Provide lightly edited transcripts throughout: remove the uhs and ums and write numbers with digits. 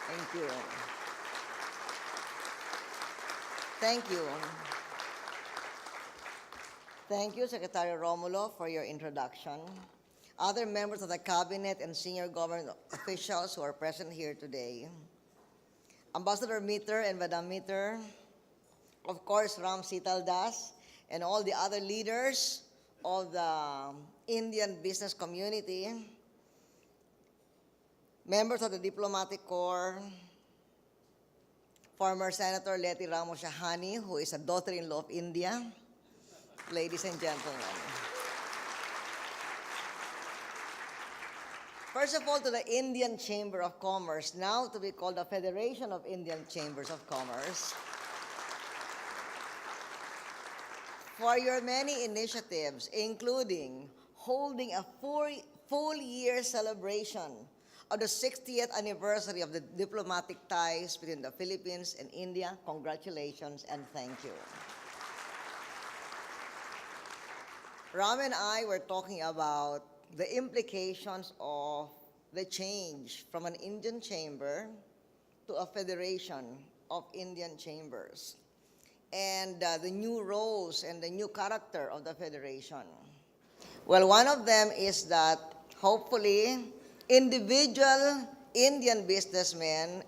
Thank you. Thank you. Thank you, Secretary Romulo, for your introduction. Other members of the Cabinet and senior government officials who are present here today. Ambassador Mitter and Madam Mitter, of course, Ram Sital Das, and all the other leaders of the Indian business community, members of the diplomatic corps, former Senator Leti Ramos Shahani, who is a daughter-in-law of India, ladies and gentlemen. First of all, to the Indian Chamber of Commerce, now to be called the Federation of Indian Chambers of Commerce, for your many initiatives, including holding a full-year celebration of the 60th anniversary of the diplomatic ties between the Philippines and India. Congratulations and thank you. Ram and I were talking about the implications of the change from an Indian chamber to a federation of Indian chambers, and the new roles and the new character of the federation. Well, one of them is that hopefully individual Indian businessmen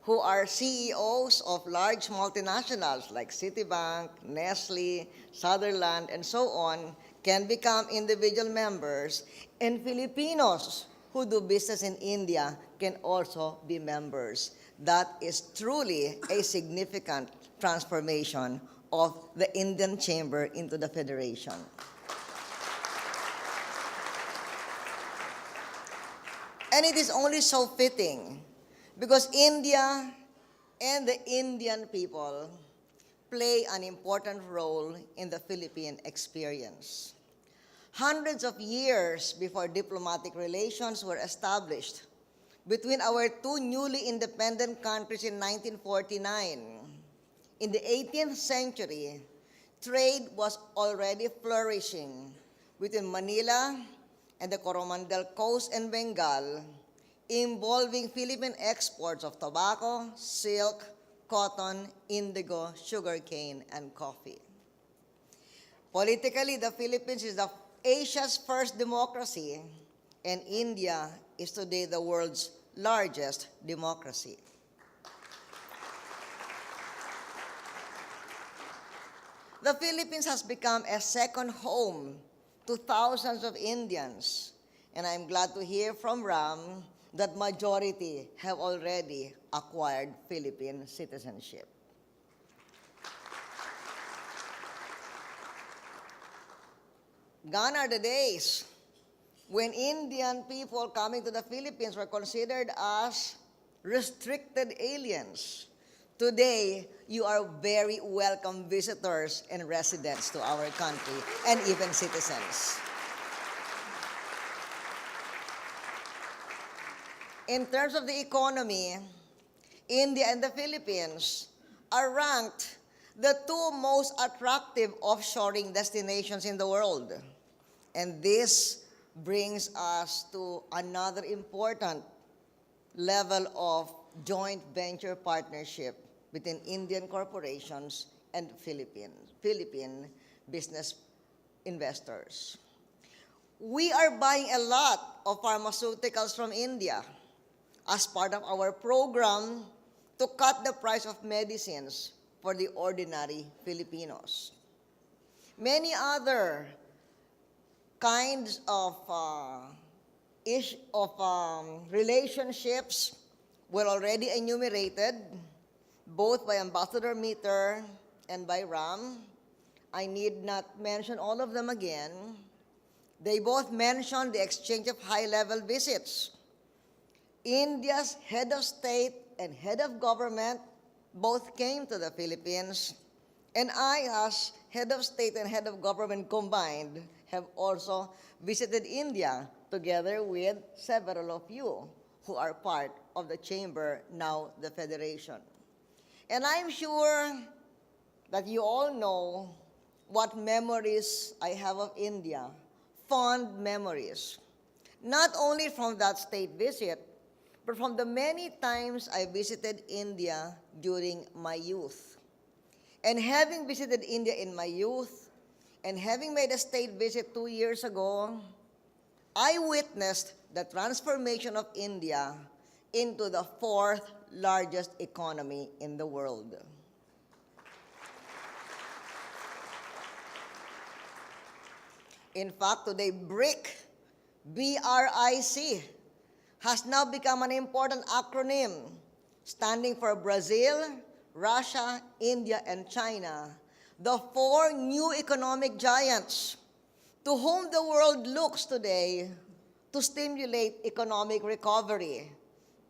who are CEOs of large multinationals like Citibank, Nestle, Sutherland, and so on can become individual members, and Filipinos who do business in India can also be members. That is truly a significant transformation of the Indian Chamber into the Federation. And it is only so fitting because India and the Indian people play an important role in the Philippine experience. Hundreds of years before diplomatic relations were established between our two newly independent countries in 1949, in the 18th century, trade was already flourishing between Manila and the Coromandel Coast and Bengal, involving Philippine exports of tobacco, silk, cotton, indigo, sugarcane, and coffee. Politically, the Philippines is Asia's first democracy, and India is today the world's largest democracy. The Philippines has become a second home to thousands of Indians, and I'm glad to hear from Ram that majority have already acquired Philippine citizenship. Gone are the days when Indian people coming to the Philippines were considered as restricted aliens. Today, you are very welcome visitors and residents to our country, and even citizens. In terms of the economy, India and the Philippines are ranked the two most attractive offshoring destinations in the world. And this brings us to another important level of joint venture partnership between Indian corporations and Philippine business investors. We are buying a lot of pharmaceuticals from India as part of our program to cut the price of medicines for the ordinary Filipinos. Many other kinds of relationships were already enumerated, both by Ambassador Mitter and by Ram. I need not mention all of them again. They both mentioned the exchange of high-level visits. India's head of state and head of government both came to the Philippines, and I, as head of state and head of government combined, have also visited India together with several of you who are part of the chamber, now the Federation. And I'm sure that you all know what memories I have of India, fond memories, not only from that state visit, but from the many times I visited India during my youth. And having visited India in my youth, and having made a state visit 2 years ago, I witnessed the transformation of India into the fourth largest economy in the world. In fact, today, BRIC, has now become an important acronym standing for Brazil, Russia, India, and China, the four new economic giants to whom the world looks today to stimulate economic recovery,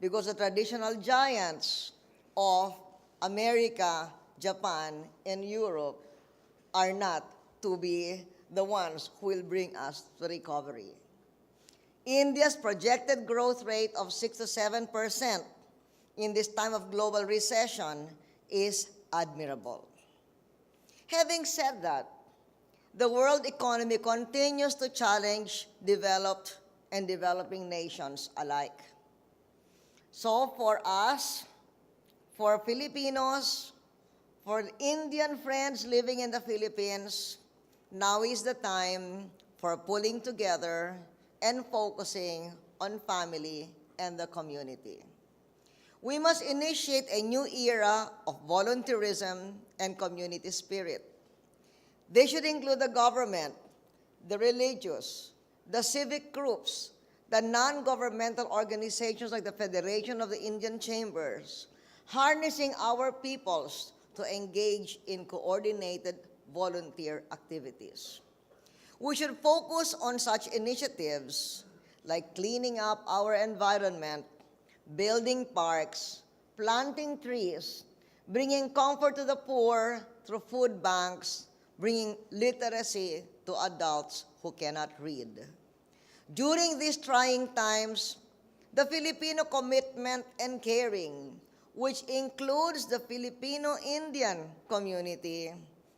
because the traditional giants of America, Japan, and Europe are not to be the ones who will bring us to recovery. India's projected growth rate of 6 to 7% in this time of global recession is admirable. Having said that, the world economy continues to challenge developed and developing nations alike. So for us, for Filipinos, for Indian friends living in the Philippines, now is the time for pulling together and focusing on family and the community. We must initiate a new era of volunteerism and community spirit. They should include the government, the religious, the civic groups, the non-governmental organizations like the Federation of the Indian Chambers, harnessing our peoples to engage in coordinated volunteer activities. We should focus on such initiatives like cleaning up our environment, building parks, planting trees, bringing comfort to the poor through food banks, bringing literacy to adults who cannot read. During these trying times, the Filipino commitment and caring, which includes the Filipino-Indian community,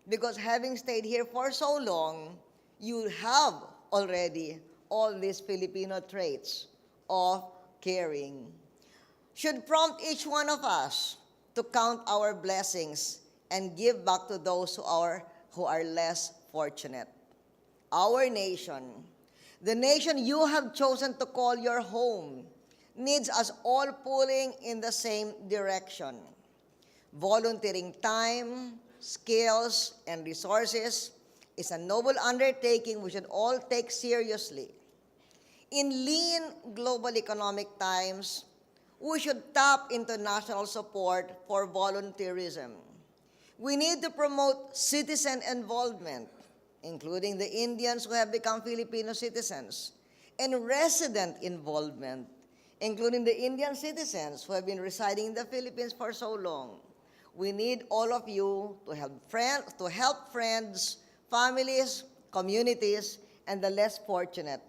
because having stayed here for so long, you have already all these Filipino traits of caring, should prompt each one of us to count our blessings and give back to those who are less fortunate. Our nation, the nation you have chosen to call your home, needs us all pulling in the same direction. Volunteering time, skills, and resources is a noble undertaking we should all take seriously. In lean global economic times, we should tap international support for volunteerism. We need to promote citizen involvement, including the Indians who have become Filipino citizens, and resident involvement, including the Indian citizens who have been residing in the Philippines for so long. We need all of you to help friends, families, communities, and the less fortunate,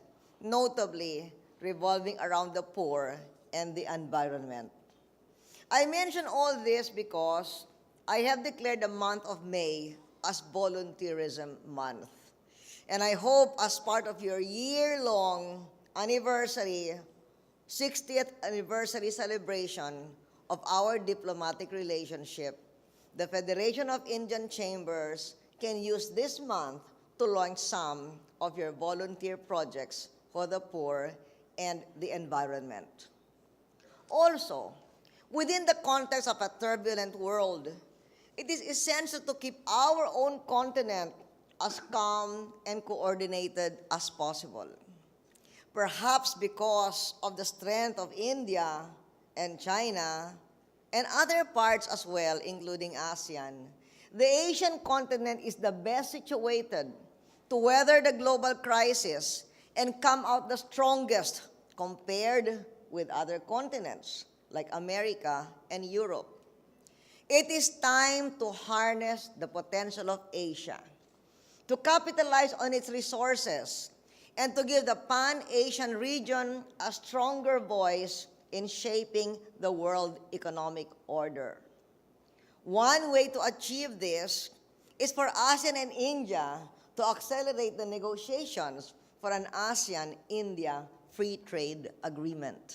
notably revolving around the poor and the environment. I mention all this because I have declared the month of May as Volunteerism Month. And I hope as part of your year-long anniversary, 60th anniversary celebration of our diplomatic relationship, the Federation of Indian Chambers can use this month to launch some of your volunteer projects for the poor and the environment. Also, within the context of a turbulent world, it is essential to keep our own continent as calm and coordinated as possible. Perhaps because of the strength of India and China and other parts as well, including ASEAN, the Asian continent is the best situated to weather the global crisis and come out the strongest compared with other continents like America and Europe. It is time to harness the potential of Asia, to capitalize on its resources, and to give the Pan-Asian region a stronger voice in shaping the world economic order. One way to achieve this is for ASEAN and India to accelerate the negotiations for an ASEAN-India free trade agreement.